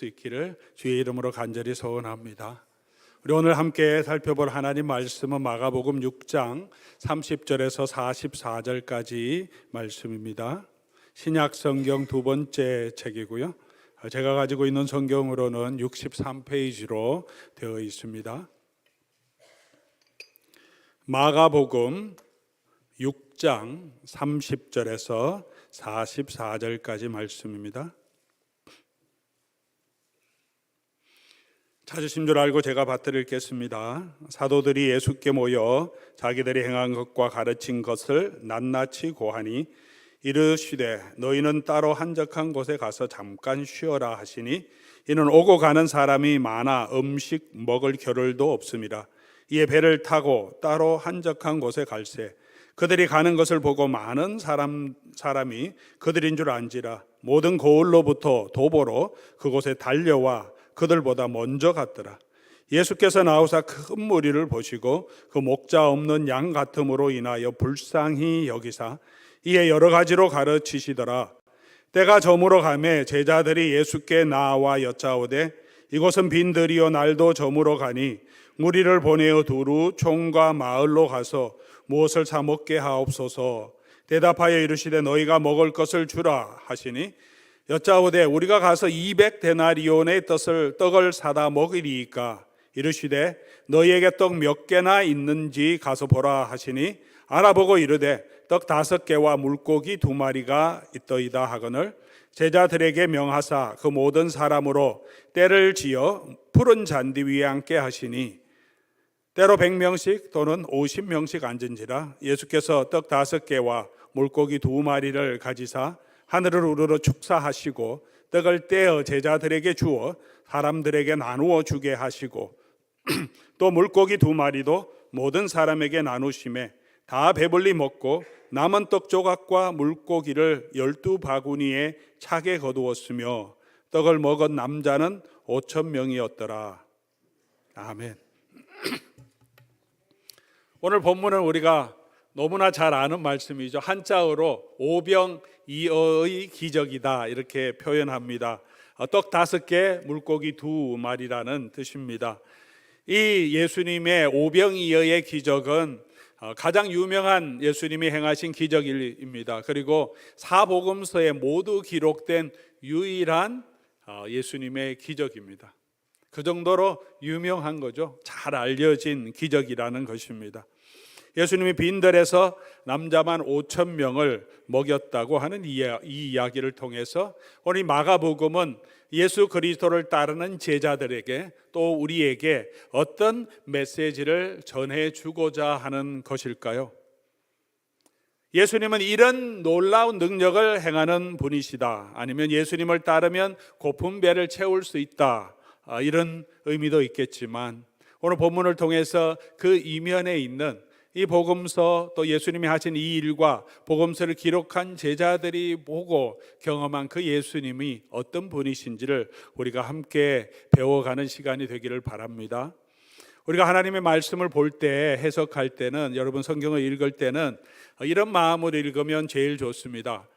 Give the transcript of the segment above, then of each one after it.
수 있기를 주의 이름으로 간절히 소원합니다. 우리 오늘 함께 살펴볼 하나님 말씀은 마가복음 6장 30절에서 44절까지 말씀입니다. 신약 성경 두 번째 책이고요. 제가 가지고 있는 성경으로는 63페이지로 되어 있습니다. 마가복음 6장 30절에서 44절까지 말씀입니다. 찾으신 줄 알고 제가 받들어 읽겠습니다. 사도들이 예수께 모여 자기들이 행한 것과 가르친 것을 낱낱이 고하니 이르시되 너희는 따로 한적한 곳에 가서 잠깐 쉬어라 하시니 이는 오고 가는 사람이 많아 음식 먹을 겨를도 없음이라. 이에 배를 타고 따로 한적한 곳에 갈새 그들이 가는 것을 보고 많은 사람이 그들인 줄 안지라. 모든 고을로부터 도보로 그곳에 달려와 그들보다 먼저 갔더라. 예수께서 나오사 큰 무리를 보시고 그 목자 없는 양 같음으로 인하여 불쌍히 여기사 이에 여러 가지로 가르치시더라. 때가 저물어 가매 제자들이 예수께 나와 여짜오되 이곳은 빈들이요 날도 저물어 가니 무리를 보내어 두루 총과 마을로 가서 무엇을 사 먹게 하옵소서. 대답하여 이르시되 너희가 먹을 것을 주라 하시니 여짜오되 우리가 가서 200데나리온의 떡을 사다 먹으리이까. 이르시되 너희에게 떡 몇 개나 있는지 가서 보라 하시니 알아보고 이르되 떡 5개와 물고기 2마리가 있더이다 하거늘 제자들에게 명하사 그 모든 사람으로 때를 지어 푸른 잔디 위에 앉게 하시니 때로 100명씩 또는 50명씩 앉은지라. 예수께서 떡 5개와 물고기 2마리를 가지사 하늘을 우러러 축사하시고 떡을 떼어 제자들에게 주어 사람들에게 나누어 주게 하시고 또 물고기 2마리도 모든 사람에게 나누심에 다 배불리 먹고 남은 떡 조각과 물고기를 12바구니에 차게 거두었으며 떡을 먹은 남자는 5,000명이었더라. 아멘. 오늘 본문은 우리가 너무나 잘 아는 말씀이죠. 한자어로 오병이어의 기적이다 이렇게 표현합니다. 떡 5개, 물고기 2마리라는 뜻입니다. 이 예수님의 오병이어의 기적은 가장 유명한 예수님이 행하신 기적입니다. 그리고 사복음서에 모두 기록된 유일한 예수님의 기적입니다. 그 정도로 유명한 거죠. 잘 알려진 기적이라는 것입니다. 예수님이 빈들에서 남자만 5,000명을 먹였다고 하는 이 이야기를 통해서 오늘 마가복음은 예수 그리스도를 따르는 제자들에게 또 우리에게 어떤 메시지를 전해주고자 하는 것일까요? 예수님은 이런 놀라운 능력을 행하는 분이시다, 아니면 예수님을 따르면 고픈 배를 채울 수 있다, 이런 의미도 있겠지만 오늘 본문을 통해서 그 이면에 있는 이 복음서 또 예수님이 하신 이 일과 복음서를 기록한 제자들이 보고 경험한 그 예수님이 어떤 분이신지를 우리가 함께 배워가는 시간이 되기를 바랍니다. 우리가 하나님의 말씀을 볼 때, 해석할 때는, 여러분 성경을 읽을 때는 이런 마음으로 읽으면 제일 좋습니다.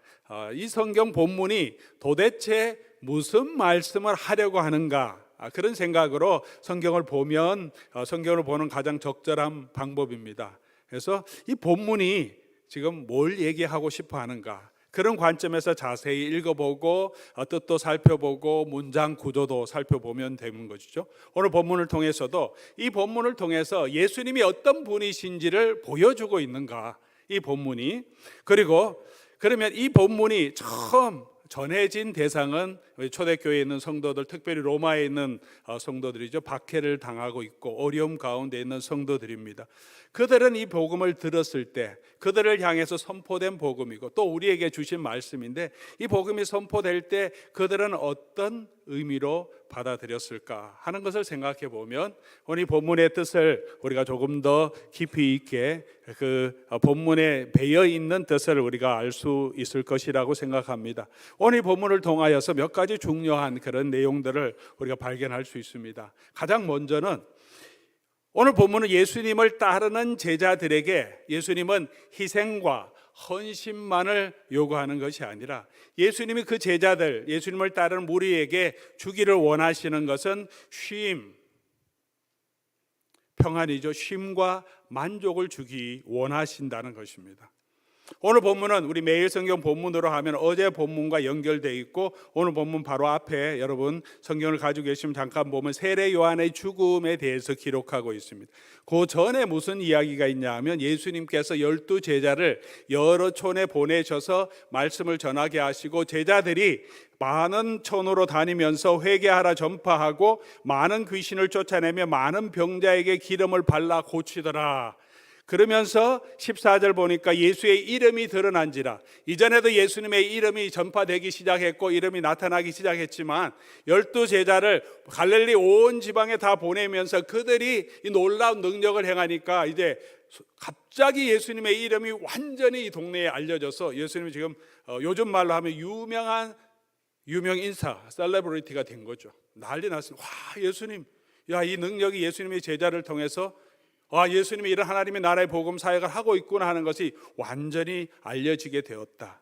이 성경 본문이 도대체 무슨 말씀을 하려고 하는가, 그런 생각으로 성경을 보면 성경을 보는 가장 적절한 방법입니다. 그래서 이 본문이 지금 뭘 얘기하고 싶어 하는가, 그런 관점에서 자세히 읽어보고 뜻도 살펴보고 문장 구조도 살펴보면 되는 것이죠. 오늘 본문을 통해서도 이 본문을 통해서 예수님이 어떤 분이신지를 보여주고 있는가, 이 본문이. 그리고 그러면 이 본문이 처음 전해진 대상은 초대교회에 있는 성도들, 특별히 로마에 있는 성도들이죠. 박해를 당하고 있고 어려움 가운데 있는 성도들입니다. 그들은 이 복음을 들었을 때 그들을 향해서 선포된 복음이고 또 우리에게 주신 말씀인데, 이 복음이 선포될 때 그들은 어떤 의미로 받아들였을까 하는 것을 생각해 보면 오늘 이 본문의 뜻을 우리가 조금 더 깊이 있게, 그 본문에 배어 있는 뜻을 우리가 알 수 있을 것이라고 생각합니다. 오늘 이 본문을 통하여서 몇 가지 중요한 그런 내용들을 우리가 발견할 수 있습니다. 가장 먼저는 오늘 본문은 예수님을 따르는 제자들에게 예수님은 희생과 헌신만을 요구하는 것이 아니라 예수님이 그 제자들, 예수님을 따르는 무리에게 주기를 원하시는 것은 쉼, 평안이죠. 쉼과 만족을 주기 원하신다는 것입니다. 오늘 본문은 우리 매일 성경 본문으로 하면 어제 본문과 연결되어 있고, 오늘 본문 바로 앞에 여러분 성경을 가지고 계시면 잠깐 보면 세례 요한의 죽음에 대해서 기록하고 있습니다. 그 전에 무슨 이야기가 있냐 하면 예수님께서 12 제자를 여러 촌에 보내셔서 말씀을 전하게 하시고, 제자들이 많은 촌으로 다니면서 회개하라 전파하고 많은 귀신을 쫓아내며 많은 병자에게 기름을 발라 고치더라. 그러면서 14절 보니까 예수의 이름이 드러난지라. 이전에도 예수님의 이름이 전파되기 시작했고 이름이 나타나기 시작했지만 12 제자를 갈릴리 온 지방에 다 보내면서 그들이 이 놀라운 능력을 행하니까 이제 갑자기 예수님의 이름이 완전히 이 동네에 알려져서 예수님이 지금 요즘 말로 하면 유명 인사, 셀레브리티가 된 거죠. 난리 났습니다. 와, 예수님, 야, 이 능력이 예수님의 제자를 통해서 예수님이 이런 하나님의 나라의 복음 사역을 하고 있구나 하는 것이 완전히 알려지게 되었다.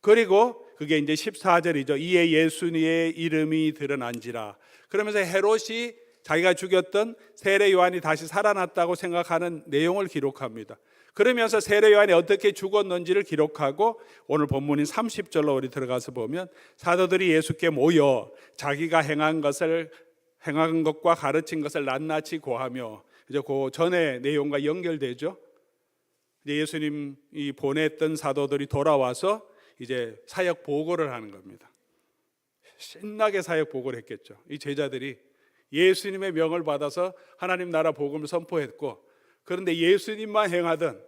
그리고 그게 이제 14절이죠. 이에 예수님의 이름이 드러난지라. 그러면서 헤롯이 자기가 죽였던 세례 요한이 다시 살아났다고 생각하는 내용을 기록합니다. 그러면서 세례 요한이 어떻게 죽었는지를 기록하고, 오늘 본문인 30절로 우리 들어가서 보면 사도들이 예수께 모여 자기가 행한 것과 가르친 것을 낱낱이 고하며, 이제 그 전에 내용과 연결되죠. 이제 예수님이 보냈던 사도들이 돌아와서 이제 사역 보고를 하는 겁니다. 신나게 사역 보고를 했겠죠. 이 제자들이 예수님의 명을 받아서 하나님 나라 복음을 선포했고, 그런데 예수님만 행하던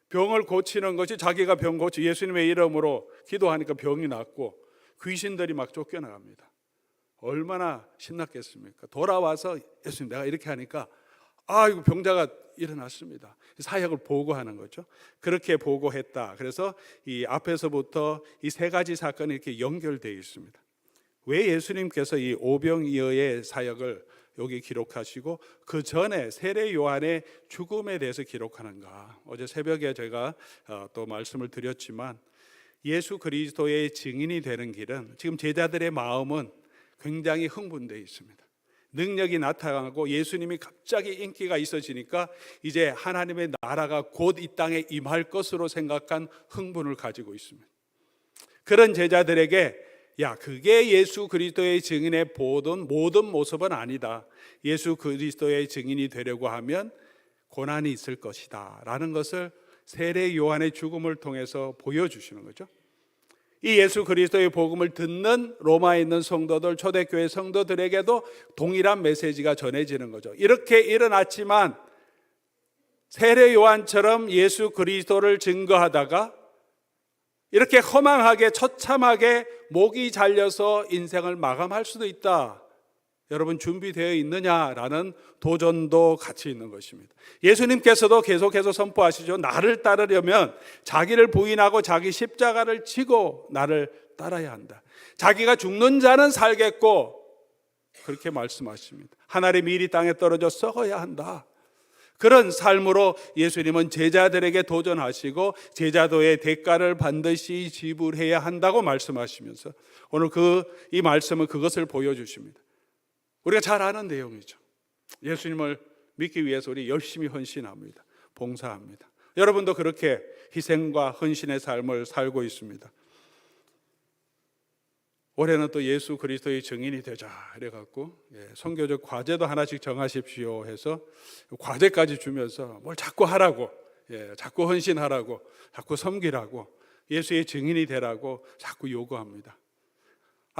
병을 고치는 것이 자기가 병 고치 예수님의 이름으로 기도하니까 병이 낫고 귀신들이 막 쫓겨나갑니다. 얼마나 신났겠습니까? 돌아와서 예수님 내가 이렇게 하니까 이거 병자가 일어났습니다. 사역을 보고하는 거죠. 그렇게 보고했다. 그래서 이 앞에서부터 이 세 가지 사건이 이렇게 연결되어 있습니다. 왜 예수님께서 이 오병이어의 사역을 여기 기록하시고 그 전에 세례 요한의 죽음에 대해서 기록하는가? 어제 새벽에 제가 또 말씀을 드렸지만, 예수 그리스도의 증인이 되는 길은 지금 제자들의 마음은 굉장히 흥분되어 있습니다. 능력이 나타나고 예수님이 갑자기 인기가 있어지니까 이제 하나님의 나라가 곧 이 땅에 임할 것으로 생각한 흥분을 가지고 있습니다. 그런 제자들에게 그게 예수 그리스도의 증인의 보던 모든 모습은 아니다. 예수 그리스도의 증인이 되려고 하면 고난이 있을 것이다 라는 것을 세례 요한의 죽음을 통해서 보여주시는 거죠. 이 예수 그리스도의 복음을 듣는 로마에 있는 성도들, 초대교회 성도들에게도 동일한 메시지가 전해지는 거죠. 이렇게 일어났지만 세례 요한처럼 예수 그리스도를 증거하다가 이렇게 허망하게 처참하게 목이 잘려서 인생을 마감할 수도 있다. 여러분 준비되어 있느냐라는 도전도 같이 있는 것입니다. 예수님께서도 계속해서 선포하시죠. 나를 따르려면 자기를 부인하고 자기 십자가를 지고 나를 따라야 한다. 자기가 죽는 자는 살겠고, 그렇게 말씀하십니다. 하늘의 밀이 땅에 떨어져 썩어야 한다. 그런 삶으로 예수님은 제자들에게 도전하시고 제자도의 대가를 반드시 지불해야 한다고 말씀하시면서 오늘 이 말씀은 그것을 보여주십니다. 우리가 잘 아는 내용이죠. 예수님을 믿기 위해서 우리 열심히 헌신합니다. 봉사합니다. 여러분도 그렇게 희생과 헌신의 삶을 살고 있습니다. 올해는 또 예수 그리스도의 증인이 되자 이래갖고 선교적 과제도 하나씩 정하십시오 해서 과제까지 주면서 뭘 자꾸 하라고, 자꾸 헌신하라고, 자꾸 섬기라고, 예수의 증인이 되라고 자꾸 요구합니다.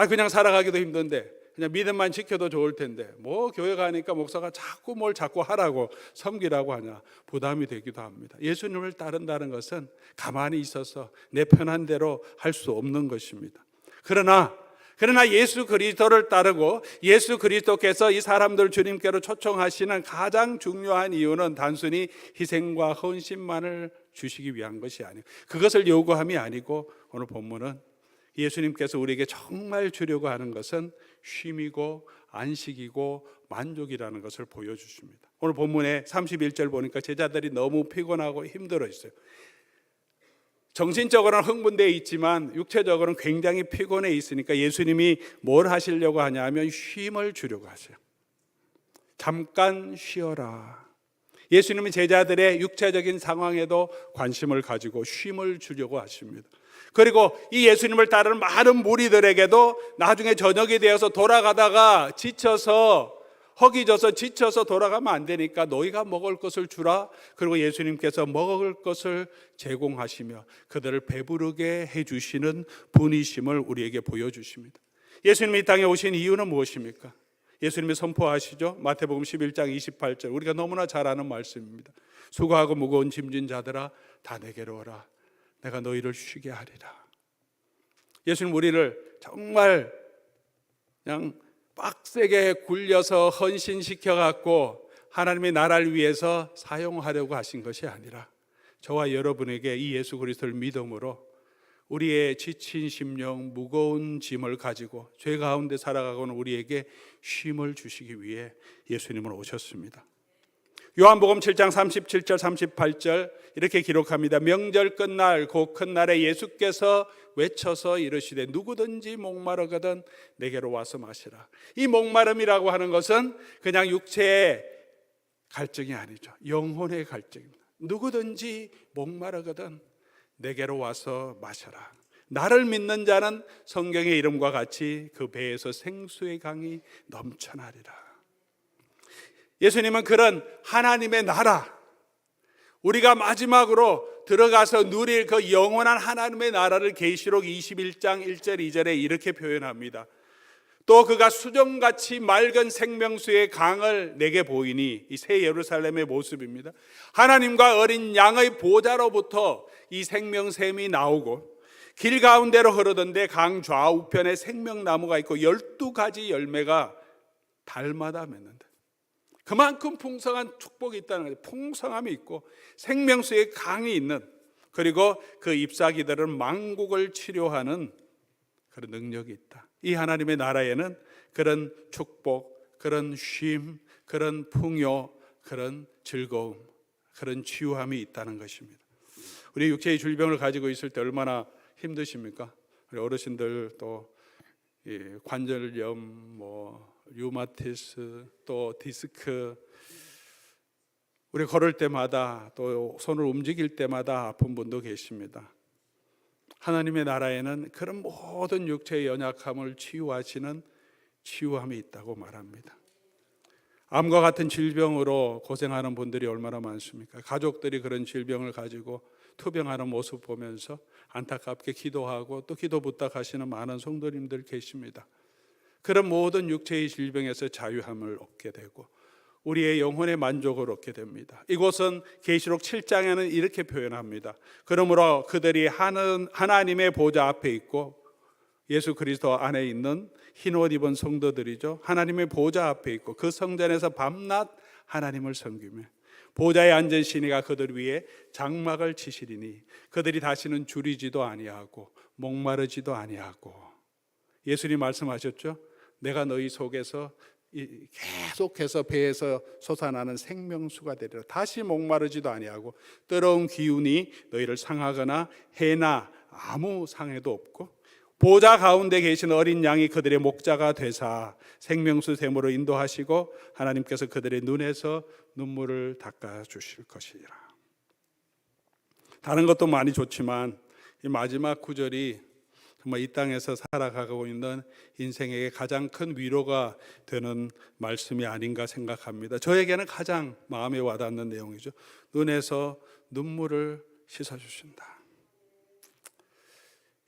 그냥 살아가기도 힘든데, 그냥 믿음만 지켜도 좋을 텐데 뭐 교회 가니까 목사가 자꾸 하라고 섬기라고 하냐, 부담이 되기도 합니다. 예수님을 따른다는 것은 가만히 있어서 내 편한 대로 할 수 없는 것입니다. 그러나 예수 그리스도를 따르고 예수 그리스도께서 이 사람들 주님께로 초청하시는 가장 중요한 이유는 단순히 희생과 헌신만을 주시기 위한 것이 아니고, 그것을 요구함이 아니고, 오늘 본문은 예수님께서 우리에게 정말 주려고 하는 것은 쉼이고 안식이고 만족이라는 것을 보여주십니다. 오늘 본문에 31절 보니까 제자들이 너무 피곤하고 힘들어 있어요. 정신적으로는 흥분되어 있지만 육체적으로는 굉장히 피곤해 있으니까 예수님이 뭘 하시려고 하냐 하면 쉼을 주려고 하세요. 잠깐 쉬어라. 예수님은 제자들의 육체적인 상황에도 관심을 가지고 쉼을 주려고 하십니다. 그리고 이 예수님을 따르는 많은 무리들에게도 나중에 저녁이 되어서 돌아가다가 지쳐서 허기져서 지쳐서 돌아가면 안 되니까 너희가 먹을 것을 주라. 그리고 예수님께서 먹을 것을 제공하시며 그들을 배부르게 해주시는 분이심을 우리에게 보여주십니다. 예수님이 이 땅에 오신 이유는 무엇입니까? 예수님이 선포하시죠. 마태복음 11장 28절, 우리가 너무나 잘 아는 말씀입니다. 수고하고 무거운 짐진 자들아 다 내게로 오라. 내가 너희를 쉬게 하리라. 예수님 우리를 정말 그냥 빡세게 굴려서 헌신시켜 갖고 하나님의 나라를 위해서 사용하려고 하신 것이 아니라 저와 여러분에게 이 예수 그리스도를 믿음으로 우리의 지친 심령, 무거운 짐을 가지고 죄 가운데 살아가고는 우리에게 쉼을 주시기 위해 예수님은 오셨습니다. 요한복음 7장 37절 38절 이렇게 기록합니다. 명절 끝날 곧 큰 날에 예수께서 외쳐서 이르시되 누구든지 목마르거든 내게로 와서 마시라. 이 목마름이라고 하는 것은 그냥 육체의 갈증이 아니죠. 영혼의 갈증입니다. 누구든지 목마르거든 내게로 와서 마셔라. 나를 믿는 자는 성경의 이름과 같이 그 배에서 생수의 강이 넘쳐나리라. 예수님은 그런 하나님의 나라, 우리가 마지막으로 들어가서 누릴 그 영원한 하나님의 나라를 계시록 21장 1절 2절에 이렇게 표현합니다. 또 그가 수정같이 맑은 생명수의 강을 내게 보이니, 이 새 예루살렘의 모습입니다. 하나님과 어린 양의 보좌로부터 이 생명샘이 나오고 길 가운데로 흐르던데 강 좌우편에 생명나무가 있고 12가지 열매가 달마다 맺는다. 그만큼 풍성한 축복이 있다는 거죠. 풍성함이 있고 생명수의 강이 있는, 그리고 그 잎사귀들은 망국을 치료하는 그런 능력이 있다. 이 하나님의 나라에는 그런 축복, 그런 쉼, 그런 풍요, 그런 즐거움, 그런 치유함이 있다는 것입니다. 우리 육체의 질병을 가지고 있을 때 얼마나 힘드십니까? 우리 어르신들 또 관절염, 류마티스, 또 디스크, 우리 걸을 때마다 또 손을 움직일 때마다 아픈 분도 계십니다. 하나님의 나라에는 그런 모든 육체의 연약함을 치유하시는 치유함이 있다고 말합니다. 암과 같은 질병으로 고생하는 분들이 얼마나 많습니까? 가족들이 그런 질병을 가지고 투병하는 모습 보면서 안타깝게 기도하고 또 기도 부탁하시는 많은 성도님들 계십니다. 그런 모든 육체의 질병에서 자유함을 얻게 되고 우리의 영혼의 만족을 얻게 됩니다. 이곳은 계시록 7장에는 이렇게 표현합니다. 그러므로 그들이 하나님의 보좌 앞에 있고, 예수 그리스도 안에 있는 흰옷 입은 성도들이죠. 하나님의 보좌 앞에 있고 그 성전에서 밤낮 하나님을 섬기며 보좌에 앉은 신이가 그들 위에 장막을 치시리니 그들이 다시는 줄이지도 아니하고 목마르지도 아니하고. 예수님 말씀하셨죠. 내가 너희 속에서 계속해서 배에서 솟아나는 생명수가 되리라. 다시 목마르지도 아니하고 뜨거운 기운이 너희를 상하거나 해나 아무 상해도 없고 보좌 가운데 계신 어린 양이 그들의 목자가 되사 생명수 샘으로 인도하시고 하나님께서 그들의 눈에서 눈물을 닦아 주실 것이라. 다른 것도 많이 좋지만 이 마지막 구절이 정말 이 땅에서 살아가고 있는 인생에게 가장 큰 위로가 되는 말씀이 아닌가 생각합니다. 저에게는 가장 마음에 와닿는 내용이죠. 눈에서 눈물을 씻어주신다.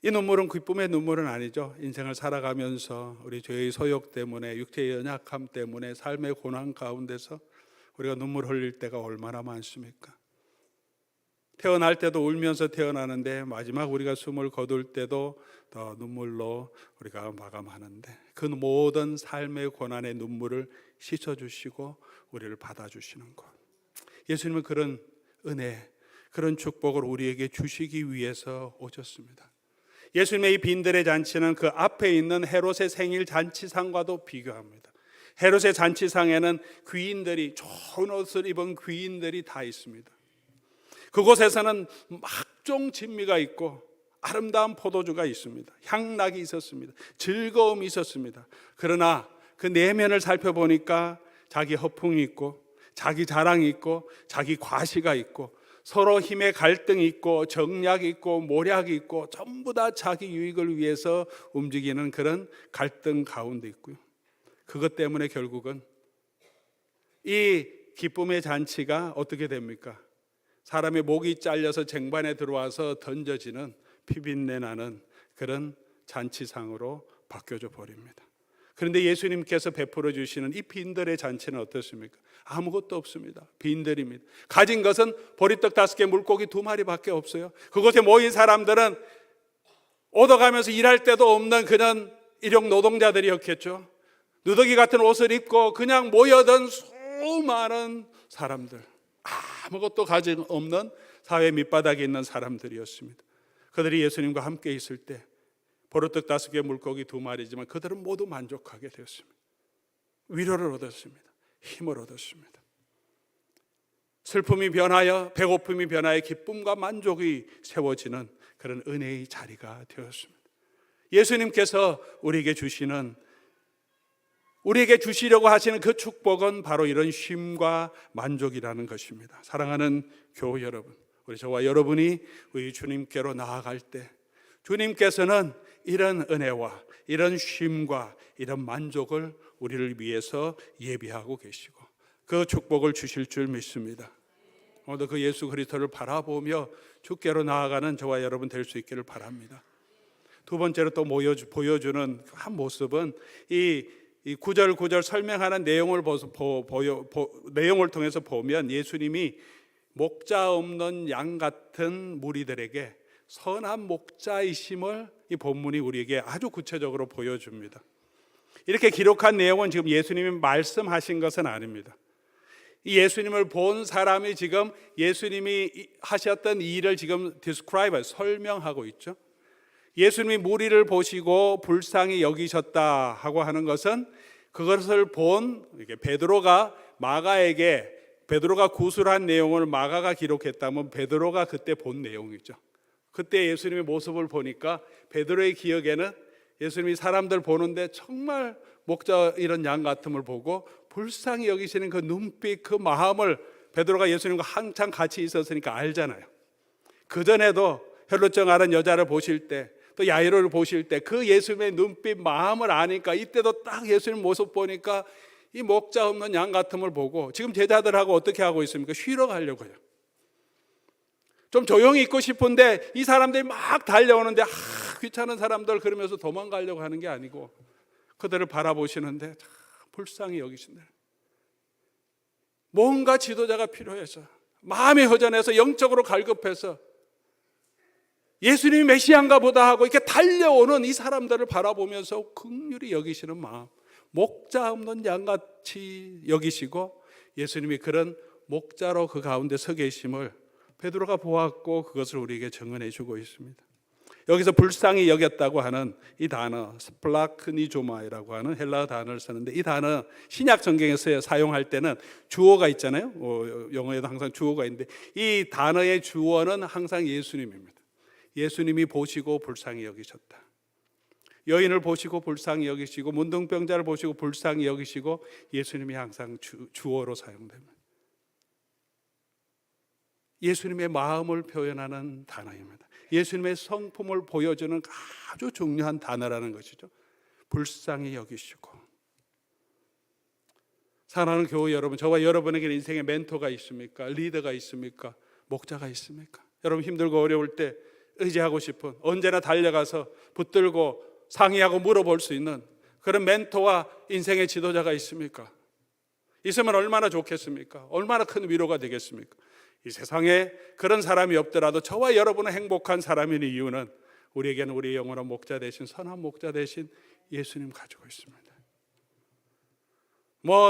이 눈물은 기쁨의 눈물은 아니죠. 인생을 살아가면서 우리 죄의 소욕 때문에, 육체의 연약함 때문에, 삶의 고난 가운데서 우리가 눈물 흘릴 때가 얼마나 많습니까? 태어날 때도 울면서 태어나는데 마지막 우리가 숨을 거둘 때도 더 눈물로 우리가 마감하는데, 그 모든 삶의 고난의 눈물을 씻어주시고 우리를 받아주시는 것, 예수님은 그런 은혜, 그런 축복을 우리에게 주시기 위해서 오셨습니다. 예수님의 이 빈들의 잔치는 그 앞에 있는 헤롯의 생일 잔치상과도 비교합니다. 헤롯의 잔치상에는 귀인들이, 좋은 옷을 입은 귀인들이 다 있습니다. 그곳에서는 막 각종 진미가 있고 아름다운 포도주가 있습니다. 향락이 있었습니다. 즐거움이 있었습니다. 그러나 그 내면을 살펴보니까 자기 허풍이 있고 자기 자랑이 있고 자기 과시가 있고 서로 힘의 갈등이 있고 정략이 있고 모략이 있고 전부 다 자기 유익을 위해서 움직이는 그런 갈등 가운데 있고요. 그것 때문에 결국은 이 기쁨의 잔치가 어떻게 됩니까? 사람의 목이 잘려서 쟁반에 들어와서 던져지는 피비린내 나는 그런 잔치상으로 바뀌어져 버립니다. 그런데 예수님께서 베풀어 주시는 이 빈들의 잔치는 어떻습니까? 아무것도 없습니다. 빈들입니다. 가진 것은 보리떡 5개, 물고기 2마리밖에 없어요. 그곳에 모인 사람들은 얻어가면서 일할 때도 없는 그냥 일용 노동자들이었겠죠. 누더기 같은 옷을 입고 그냥 모여든 수많은 사람들, 아무것도 가진 없는 사회 밑바닥에 있는 사람들이었습니다. 그들이 예수님과 함께 있을 때 보리떡 5개, 물고기 2마리지만 그들은 모두 만족하게 되었습니다. 위로를 얻었습니다. 힘을 얻었습니다. 슬픔이 변하여 배고픔이 변하여 기쁨과 만족이 세워지는 그런 은혜의 자리가 되었습니다. 예수님께서 우리에게 주시려고 하시는 그 축복은 바로 이런 쉼과 만족이라는 것입니다. 사랑하는 교우 여러분, 우리 저와 여러분이 우리 주님께로 나아갈 때 주님께서는 이런 은혜와 이런 쉼과 이런 만족을 우리를 위해서 예비하고 계시고 그 축복을 주실 줄 믿습니다. 오늘도 그 예수 그리스도를 바라보며 주께로 나아가는 저와 여러분 될 수 있기를 바랍니다. 두 번째로 또 보여주는 한 모습은 이 구절 설명하는 내용을 통해서 보면 예수님이 목자 없는 양 같은 무리들에게 선한 목자이심을 이 본문이 우리에게 아주 구체적으로 보여줍니다. 이렇게 기록한 내용은 지금 예수님이 말씀하신 것은 아닙니다. 이 예수님을 본 사람이 지금 예수님이 하셨던 일을 지금 설명하고 있죠. 예수님이 무리를 보시고 불쌍히 여기셨다 하고 하는 것은 그것을 본 베드로가 구술한 내용을 마가가 기록했다면 베드로가 그때 본 내용이죠. 그때 예수님의 모습을 보니까 베드로의 기억에는 예수님이 사람들 보는데 정말 목자 이런 양 같음을 보고 불쌍히 여기시는 그 눈빛, 그 마음을 베드로가 예수님과 한참 같이 있었으니까 알잖아요. 그전에도 혈루증 앓은 여자를 보실 때, 또 야이로를 보실 때 그 예수님의 눈빛, 마음을 아니까 이때도 딱 예수님 모습 보니까 이 목자 없는 양 같음을 보고 지금 제자들하고 어떻게 하고 있습니까? 쉬러 가려고요. 좀 조용히 있고 싶은데 이 사람들이 막 달려오는데 귀찮은 사람들 그러면서 도망가려고 하는 게 아니고 그들을 바라보시는데 불쌍히 여기신다. 뭔가 지도자가 필요해서 마음이 허전해서 영적으로 갈급해서 예수님이 메시아인가 보다 하고 이렇게 달려오는 이 사람들을 바라보면서 긍휼히 여기시는 마음, 목자 없는 양같이 여기시고 예수님이 그런 목자로 그 가운데 서 계심을 베드로가 보았고 그것을 우리에게 증언해 주고 있습니다. 여기서 불쌍히 여겼다고 하는 이 단어 스플라크니조마이라고 하는 헬라어 단어를 쓰는데 이 단어 신약 성경에서 사용할 때는 주어가 있잖아요. 영어에도 항상 주어가 있는데 이 단어의 주어는 항상 예수님입니다. 예수님이 보시고 불쌍히 여기셨다. 여인을 보시고 불쌍히 여기시고 문둥병자를 보시고 불쌍히 여기시고 예수님이 항상 주어로 사용됩니다. 예수님의 마음을 표현하는 단어입니다. 예수님의 성품을 보여주는 아주 중요한 단어라는 것이죠. 불쌍히 여기시고. 사랑하는 교우 여러분, 저와 여러분에게 인생의 멘토가 있습니까? 리더가 있습니까? 목자가 있습니까? 여러분 힘들고 어려울 때 의지하고 싶은, 언제나 달려가서 붙들고 상의하고 물어볼 수 있는 그런 멘토와 인생의 지도자가 있습니까? 있으면 얼마나 좋겠습니까? 얼마나 큰 위로가 되겠습니까? 이 세상에 그런 사람이 없더라도 저와 여러분은 행복한 사람인 이유는 우리에게는 우리의 영원한 목자 되신 선한 목자 되신 예수님 가지고 있습니다.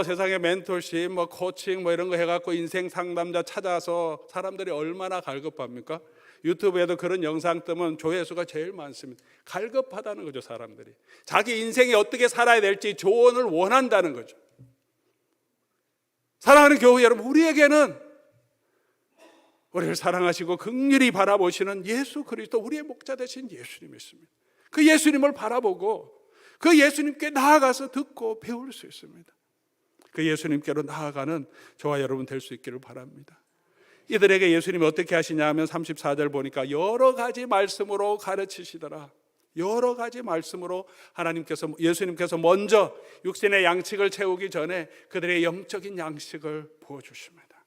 세상에 멘토십, 코칭 이런 거 해갖고 인생 상담자 찾아서 사람들이 얼마나 갈급합니까? 유튜브에도 그런 영상 뜨면 조회수가 제일 많습니다. 갈급하다는 거죠, 사람들이. 자기 인생이 어떻게 살아야 될지 조언을 원한다는 거죠. 사랑하는 교우 여러분, 우리에게는 우리를 사랑하시고 긍휼히 바라보시는 예수 그리스도, 우리의 목자 되신 예수님이 있습니다. 그 예수님을 바라보고 그 예수님께 나아가서 듣고 배울 수 있습니다. 그 예수님께로 나아가는 저와 여러분 될 수 있기를 바랍니다. 이들에게 예수님이 어떻게 하시냐 하면 34절 보니까 여러 가지 말씀으로 가르치시더라. 여러 가지 말씀으로 예수님께서 먼저 육신의 양식을 채우기 전에 그들의 영적인 양식을 부어주십니다.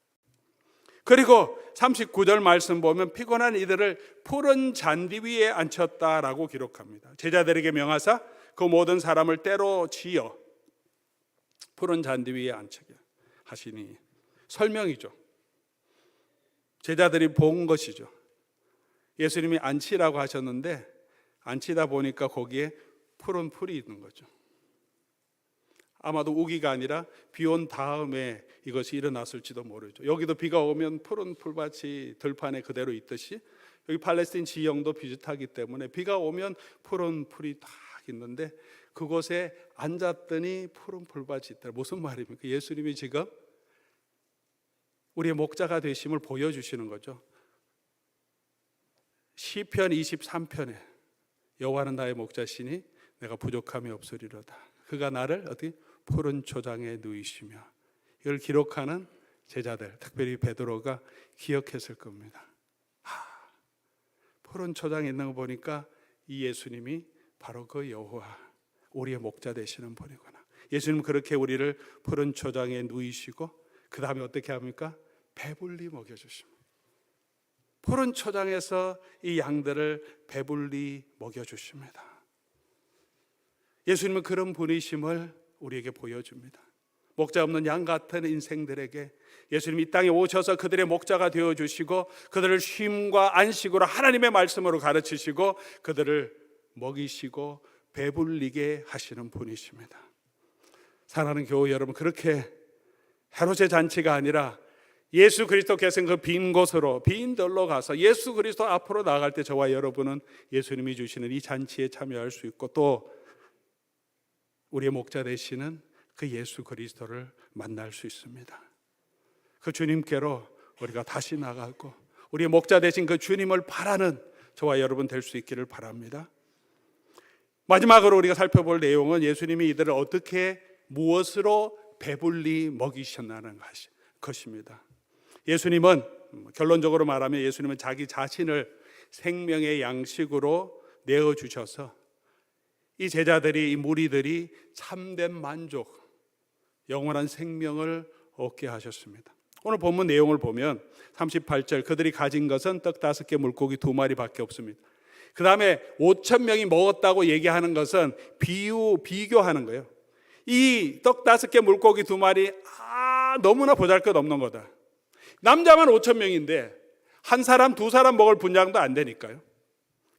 그리고 39절 말씀 보면 피곤한 이들을 푸른 잔디 위에 앉혔다라고 기록합니다. 제자들에게 명하사 그 모든 사람을 때로 지어 푸른 잔디 위에 앉히게 하시니, 설명이죠. 제자들이 본 것이죠. 예수님이 앉히라고 하셨는데 앉히다 보니까 거기에 푸른 풀이 있는 거죠. 아마도 우기가 아니라 비 온 다음에 이것이 일어났을지도 모르죠. 여기도 비가 오면 푸른 풀밭이 들판에 그대로 있듯이 여기 팔레스틴 지형도 비슷하기 때문에 비가 오면 푸른 풀이 딱 있는데 그곳에 앉았더니 푸른 풀밭이 있다. 무슨 말입니까? 예수님이 지금 우리의 목자가 되심을 보여주시는 거죠. 시편 23편에 여호와는 나의 목자시니 내가 부족함이 없으리로다. 그가 나를 어디 푸른 초장에 누이시며, 이걸 기록하는 제자들, 특별히 베드로가 기억했을 겁니다. 푸른 초장에 있는 거 보니까 이 예수님이 바로 그 여호와, 우리의 목자 되시는 분이구나. 예수님 그렇게 우리를 푸른 초장에 누이시고 그 다음에 어떻게 합니까? 배불리 먹여주십니다. 푸른 초장에서 이 양들을 배불리 먹여주십니다. 예수님은 그런 분이심을 우리에게 보여줍니다. 목자 없는 양 같은 인생들에게 예수님이 이 땅에 오셔서 그들의 목자가 되어주시고 그들을 쉼과 안식으로 하나님의 말씀으로 가르치시고 그들을 먹이시고 배불리게 하시는 분이십니다. 사랑하는 교회 여러분, 그렇게 헤롯의 잔치가 아니라 예수 그리스도께서 그 빈 곳으로, 빈 들로 가서 예수 그리스도 앞으로 나아갈 때 저와 여러분은 예수님이 주시는 이 잔치에 참여할 수 있고 또 우리의 목자 되시는 그 예수 그리스도를 만날 수 있습니다. 그 주님께로 우리가 다시 나가고 우리의 목자 되신 그 주님을 바라는 저와 여러분 될 수 있기를 바랍니다. 마지막으로 우리가 살펴볼 내용은 예수님이 이들을 어떻게, 무엇으로 배불리 먹이셨나는 것입니다. 예수님은, 결론적으로 말하면 예수님은 자기 자신을 생명의 양식으로 내어주셔서 이 제자들이, 이 무리들이 참된 만족, 영원한 생명을 얻게 하셨습니다. 오늘 본문 내용을 보면 38절, 그들이 가진 것은 떡 5개 물고기 2마리밖에 없습니다. 그 다음에 5,000명이 먹었다고 얘기하는 것은 비교하는 거예요. 이 떡 5개 물고기 2마리 너무나 보잘것없는 거다. 남자만 5,000명인데 한 사람, 두 사람 먹을 분량도 안 되니까요.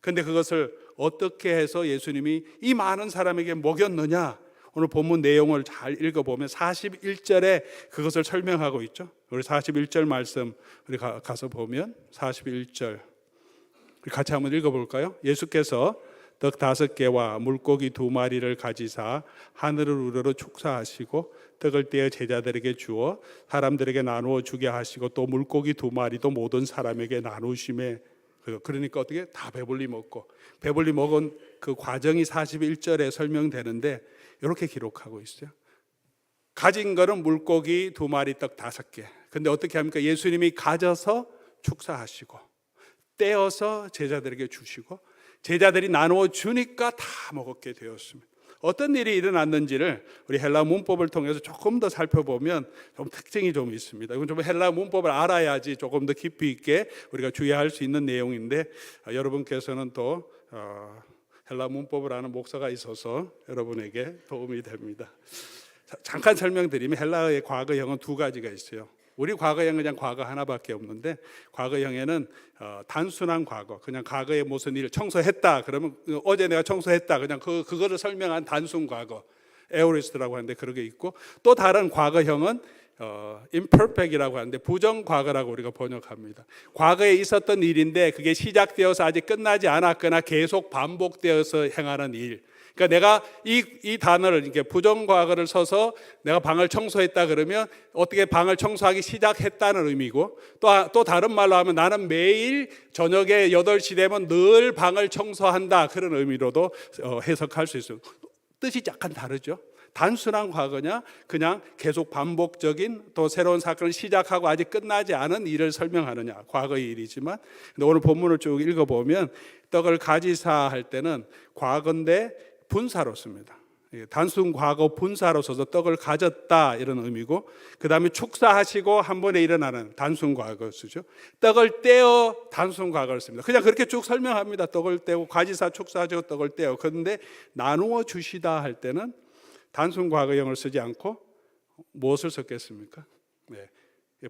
그런데 그것을 어떻게 해서 예수님이 이 많은 사람에게 먹였느냐, 오늘 본문 내용을 잘 읽어보면 41절에 그것을 설명하고 있죠. 우리 41절 말씀 우리 가서 보면 41절 우리 같이 한번 읽어볼까요? 예수께서 떡 5개와 물고기 2마리를 가지사 하늘을 우러러 축사하시고 떡을 떼어 제자들에게 주어 사람들에게 나누어 주게 하시고 또 물고기 2마리도 모든 사람에게 나누심에, 그러니까 어떻게 다 배불리 먹은 그 과정이 41절에 설명되는데 이렇게 기록하고 있어요. 가진 거는 물고기 2마리, 떡 5개. 근데 어떻게 합니까? 예수님이 가져서 축사하시고 떼어서 제자들에게 주시고 제자들이 나누어 주니까 다 먹게 되었습니다. 어떤 일이 일어났는지를 우리 헬라 문법을 통해서 조금 더 살펴보면 좀 특징이 좀 있습니다. 이건 좀 헬라 문법을 알아야지 조금 더 깊이 있게 우리가 주의할 수 있는 내용인데, 여러분께서는 또 헬라 문법을 아는 목사가 있어서 여러분에게 도움이 됩니다. 잠깐 설명드리면 헬라어의 과거형은 2가지가 있어요. 우리 과거형은 그냥 과거 하나밖에 없는데, 과거형에는 단순한 과거, 그냥 과거에 무슨 일을 청소했다 그러면 어제 내가 청소했다, 그냥 그거를 설명한 단순 과거, 에오리스트라고 하는데 그런 게 있고, 또 다른 과거형은 imperfect이라고 하는데 부정 과거라고 우리가 번역합니다. 과거에 있었던 일인데 그게 시작되어서 아직 끝나지 않았거나 계속 반복되어서 행하는 일, 그러니까 내가 이 단어를 이렇게 부정과거를 써서 내가 방을 청소했다 그러면 어떻게 방을 청소하기 시작했다는 의미고, 또 다른 말로 하면 나는 매일 저녁에 8시 되면 늘 방을 청소한다, 그런 의미로도 해석할 수 있어요. 뜻이 약간 다르죠. 단순한 과거냐, 그냥 계속 반복적인 또 새로운 사건을 시작하고 아직 끝나지 않은 일을 설명하느냐, 과거의 일이지만. 근데 오늘 본문을 쭉 읽어보면 떡을 가지사 할 때는 과거인데 분사로 씁니다. 단순 과거 분사로 써서 떡을 가졌다, 이런 의미고, 그 다음에 축사하시고 한 번에 일어나는 단순 과거 쓰죠. 떡을 떼어 단순 과거를 씁니다. 그냥 그렇게 쭉 설명합니다. 떡을 떼고 가지사 축사하시고 떡을 떼어. 그런데 나누어 주시다 할 때는 단순 과거형을 쓰지 않고 무엇을 썼겠습니까?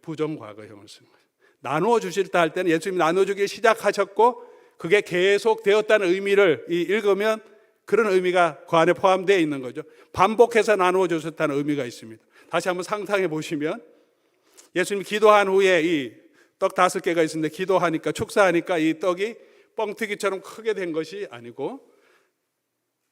부정 과거형을 쓴 거예요. 나누어 주실다 할 때는 예수님이 나누어 주기 시작하셨고 그게 계속 되었다는 의미를 읽으면 그런 의미가 그 안에 포함되어 있는 거죠. 반복해서 나누어 주셨다는 의미가 있습니다. 다시 한번 상상해 보시면, 예수님이 기도한 후에 이 떡 5개가 있는데 기도하니까, 축사하니까 이 떡이 뻥튀기처럼 크게 된 것이 아니고,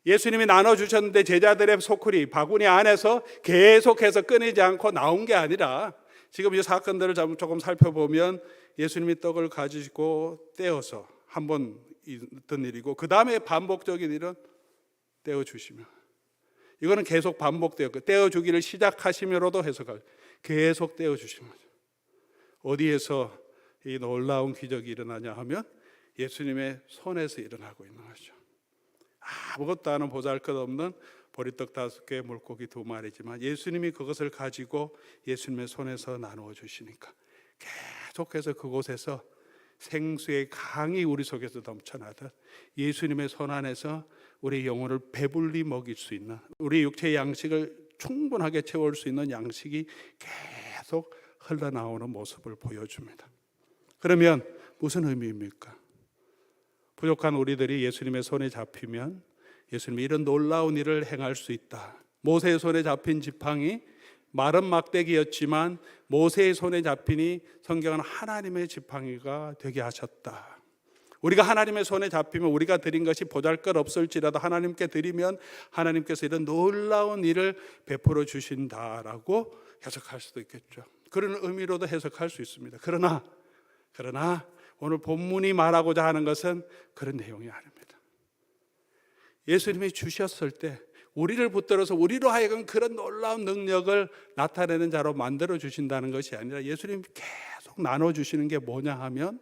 예수님이 나눠주셨는데 제자들의 소쿠리, 바구니 안에서 계속해서 끊이지 않고 나온 게 아니라, 지금 이 사건들을 조금 살펴보면 예수님이 떡을 가지고 떼어서 한 번 있던 일이고, 그 다음에 반복적인 일은 떼어주시며, 이거는 계속 반복되었고, 떼어주기를 시작하시며로도 해석하죠. 계속 떼어주시는 거죠. 어디에서 이 놀라운 기적이 일어나냐 하면 예수님의 손에서 일어나고 있는 거죠. 아무것도 아는 보잘것없는 보리떡 5개, 물고기 2마리지만 예수님이 그것을 가지고 예수님의 손에서 나누어 주시니까 계속해서 그곳에서 생수의 강이 우리 속에서 넘쳐나듯 예수님의 손 안에서 우리 영혼을 배불리 먹일 수 있는, 우리 육체의 양식을 충분하게 채울 수 있는 양식이 계속 흘러나오는 모습을 보여줍니다. 그러면 무슨 의미입니까? 부족한 우리들이 예수님의 손에 잡히면 예수님이 이런 놀라운 일을 행할 수 있다. 모세의 손에 잡힌 지팡이 마른 막대기였지만 모세의 손에 잡히니 성경은 하나님의 지팡이가 되게 하셨다. 우리가 하나님의 손에 잡히면 우리가 드린 것이 보잘것없을지라도 하나님께 드리면 하나님께서 이런 놀라운 일을 베풀어 주신다라고 해석할 수도 있겠죠. 그런 의미로도 해석할 수 있습니다. 그러나 오늘 본문이 말하고자 하는 것은 그런 내용이 아닙니다. 예수님이 주셨을 때 우리를 붙들어서 우리로 하여금 그런 놀라운 능력을 나타내는 자로 만들어 주신다는 것이 아니라, 예수님이 계속 나눠주시는 게 뭐냐 하면,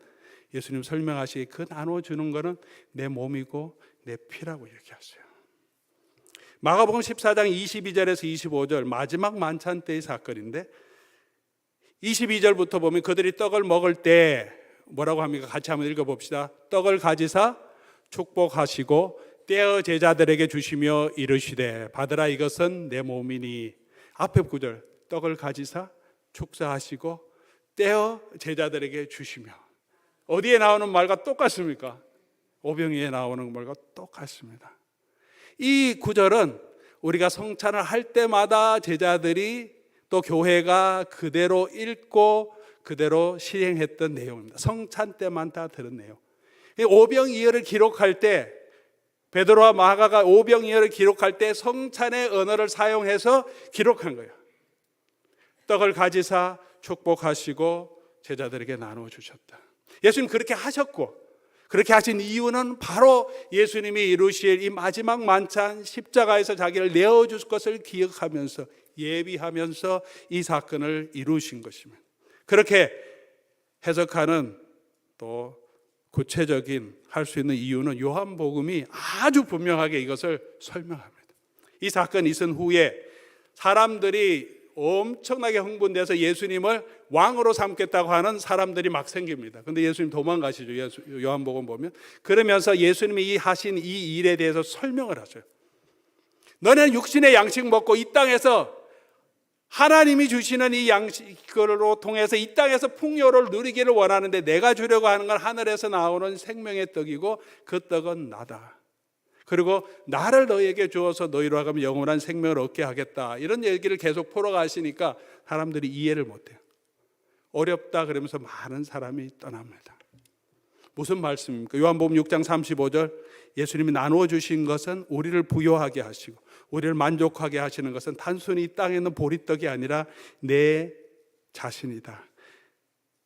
예수님 설명하시기 그 나눠주는 거는 내 몸이고 내 피라고 얘기하세요. 마가복음 14장 22절에서 25절 마지막 만찬 때의 사건인데, 22절부터 보면 그들이 떡을 먹을 때 뭐라고 합니까? 같이 한번 읽어봅시다. 떡을 가지사 축복하시고 떼어 제자들에게 주시며 이르시되 받으라, 이것은 내 몸이니. 앞에 구절, 떡을 가지사 축사하시고 떼어 제자들에게 주시며. 어디에 나오는 말과 똑같습니까? 오병이에 나오는 말과 똑같습니다. 이 구절은 우리가 성찬을 할 때마다 제자들이 또 교회가 그대로 읽고 그대로 실행했던 내용입니다. 성찬 때만 다 들은 내용. 오병이어를 기록할 때, 베드로와 마가가 오병이어를 기록할 때 성찬의 언어를 사용해서 기록한 거예요. 떡을 가지사 축복하시고 제자들에게 나누어 주셨다. 예수님 그렇게 하셨고, 그렇게 하신 이유는 바로 예수님이 이루실 이 마지막 만찬, 십자가에서 자기를 내어줄 것을 기억하면서, 예비하면서 이 사건을 이루신 것입니다. 그렇게 해석하는 또 구체적인 할 수 있는 이유는 요한복음이 아주 분명하게 이것을 설명합니다. 이 사건이 있은 후에 사람들이 엄청나게 흥분돼서 예수님을 왕으로 삼겠다고 하는 사람들이 막 생깁니다. 근데 예수님 도망가시죠. 요한복음 보면. 그러면서 예수님이 하신 이 일에 대해서 설명을 하셔요. 너는 육신의 양식 먹고 이 땅에서 하나님이 주시는 이 양식으로 통해서 이 땅에서 풍요를 누리기를 원하는데, 내가 주려고 하는 건 하늘에서 나오는 생명의 떡이고 그 떡은 나다. 그리고 나를 너희에게 주어서 너희로 하여금 영원한 생명을 얻게 하겠다. 이런 얘기를 계속 풀어가시니까 사람들이 이해를 못해요. 어렵다 그러면서 많은 사람이 떠납니다. 무슨 말씀입니까? 요한복음 6장 35절 예수님이 나누어 주신 것은 우리를 부요하게 하시고 우리를 만족하게 하시는 것은 단순히 이 땅에 있는 보리떡이 아니라 내 자신이다.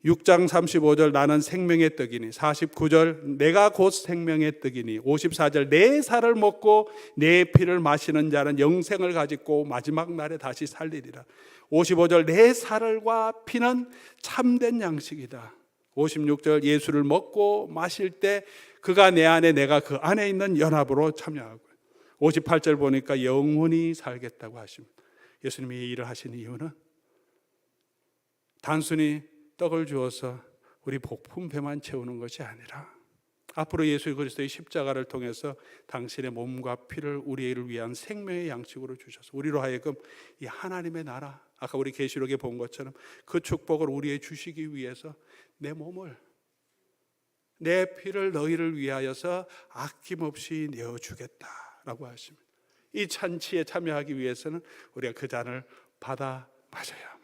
6장 35절 나는 생명의 떡이니, 49절 내가 곧 생명의 떡이니, 54절 내 살을 먹고 내 피를 마시는 자는 영생을 가지고 마지막 날에 다시 살리리라. 55절 내 살과 피는 참된 양식이다. 56절 예수를 먹고 마실 때 그가 내 안에 내가 그 안에 있는 연합으로 참여하고, 58절 보니까 영원히 살겠다고 하십니다. 예수님이 이 일을 하신 이유는 단순히 떡을 주어서 우리 복품 배만 채우는 것이 아니라 앞으로 예수 그리스도의 십자가를 통해서 당신의 몸과 피를 우리를 위한 생명의 양식으로 주셔서 우리로 하여금 이 하나님의 나라, 아까 우리 계시록에 본 것처럼 그 축복을 우리에 주시기 위해서 내 몸을, 내 피를 너희를 위하여서 아낌없이 내어주겠다라고 하십니다. 이 잔치에 참여하기 위해서는 우리가 그 잔을 받아 마셔야 합니다.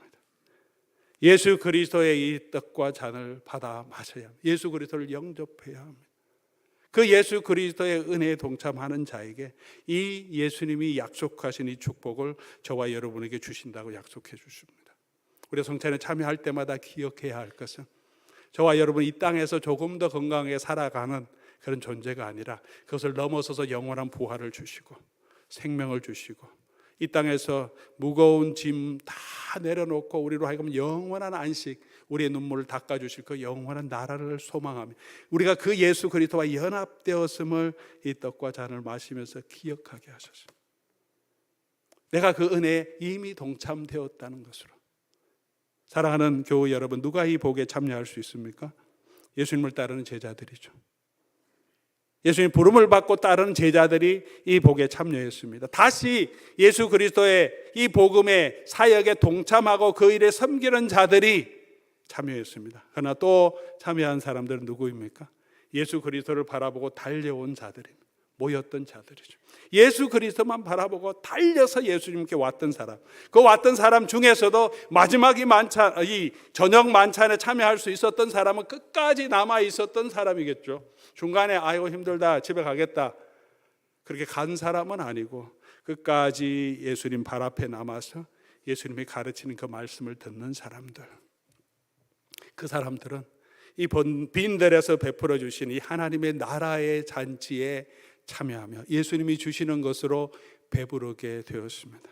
예수 그리스도의 이 떡과 잔을 받아 마셔야 합니다. 예수 그리스도를 영접해야 합니다. 그 예수 그리스도의 은혜에 동참하는 자에게 이 예수님이 약속하신 이 축복을 저와 여러분에게 주신다고 약속해 주십니다. 우리 성찬에 참여할 때마다 기억해야 할 것은 저와 여러분 이 땅에서 조금 더 건강하게 살아가는 그런 존재가 아니라 그것을 넘어서서 영원한 부활을 주시고 생명을 주시고 이 땅에서 무거운 짐 다 내려놓고 우리로 하여금 영원한 안식, 우리의 눈물을 닦아주실 그 영원한 나라를 소망하며 우리가 그 예수 그리스도와 연합되었음을 이 떡과 잔을 마시면서 기억하게 하소서. 내가 그 은혜에 이미 동참되었다는 것으로. 사랑하는 교우 여러분, 누가 이 복에 참여할 수 있습니까? 예수님을 따르는 제자들이죠. 예수님 부름을 받고 따르는 제자들이 이 복에 참여했습니다. 다시 예수 그리스도의 이 복음의 사역에 동참하고 그 일에 섬기는 자들이 참여했습니다. 그러나 또 참여한 사람들은 누구입니까? 예수 그리스도를 바라보고 달려온 자들입니다. 모였던 자들이죠. 예수 그리스도만 바라보고 달려서 예수님께 왔던 사람, 그 왔던 사람 중에서도 마지막 이 저녁 만찬에 참여할 수 있었던 사람은 끝까지 남아 있었던 사람이겠죠. 중간에 아이고 힘들다 집에 가겠다 그렇게 간 사람은 아니고 끝까지 예수님 발 앞에 남아서 예수님이 가르치는 그 말씀을 듣는 사람들, 그 사람들은 이 빈들에서 베풀어 주신 이 하나님의 나라의 잔치에 참여하며 예수님이 주시는 것으로 배부르게 되었습니다.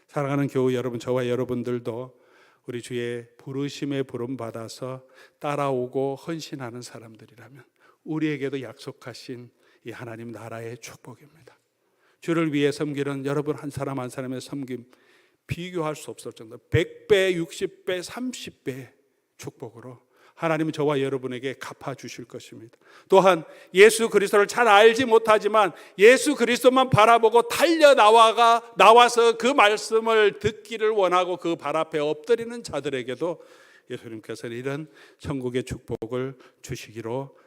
사랑하는 교우 여러분, 저와 여러분들도 우리 주의 부르심에 부름 받아서 따라오고 헌신하는 사람들이라면 우리에게도 약속하신 이 하나님 나라의 축복입니다. 주를 위해 섬기는 여러분 한 사람 한 사람의 섬김 비교할 수 없을 정도 100배, 60배, 30배 축복으로 하나님은 저와 여러분에게 갚아주실 것입니다. 또한 예수 그리스도를 잘 알지 못하지만 예수 그리스도만 바라보고 나와서 그 말씀을 듣기를 원하고 그 발 앞에 엎드리는 자들에게도 예수님께서는 이런 천국의 축복을 주시기로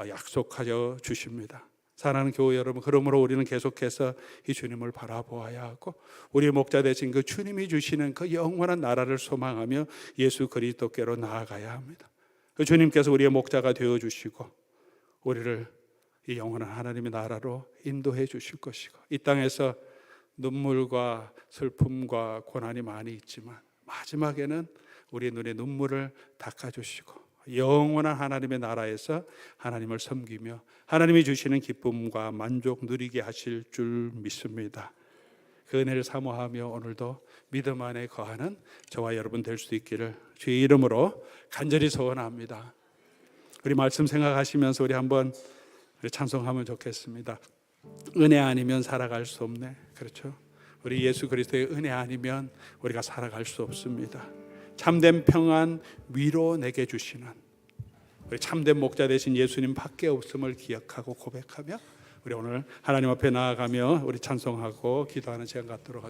약속하여 주십니다. 사랑하는 교회 여러분, 그러므로 우리는 계속해서 이 주님을 바라보아야 하고 우리 목자 되신 그 주님이 주시는 그 영원한 나라를 소망하며 예수 그리스도께로 나아가야 합니다. 그 주님께서 우리의 목자가 되어주시고 우리를 이 영원한 하나님의 나라로 인도해 주실 것이고 이 땅에서 눈물과 슬픔과 고난이 많이 있지만 마지막에는 우리의 눈에 눈물을 닦아주시고 영원한 하나님의 나라에서 하나님을 섬기며 하나님이 주시는 기쁨과 만족 누리게 하실 줄 믿습니다. 그 은혜를 사모하며 오늘도 믿음 안에 거하는 저와 여러분 될 수 있기를 주의 이름으로 간절히 소원합니다. 우리 말씀 생각하시면서 우리 한번 찬송하면 좋겠습니다. 은혜 아니면 살아갈 수 없네. 그렇죠? 우리 예수 그리스도의 은혜 아니면 우리가 살아갈 수 없습니다. 참된 평안 위로 내게 주시는 우리 참된 목자 되신 예수님 밖에 없음을 기억하고 고백하며 우리 오늘 하나님 앞에 나아가며 우리 찬송하고 기도하는 시간 갖도록 하겠습니다.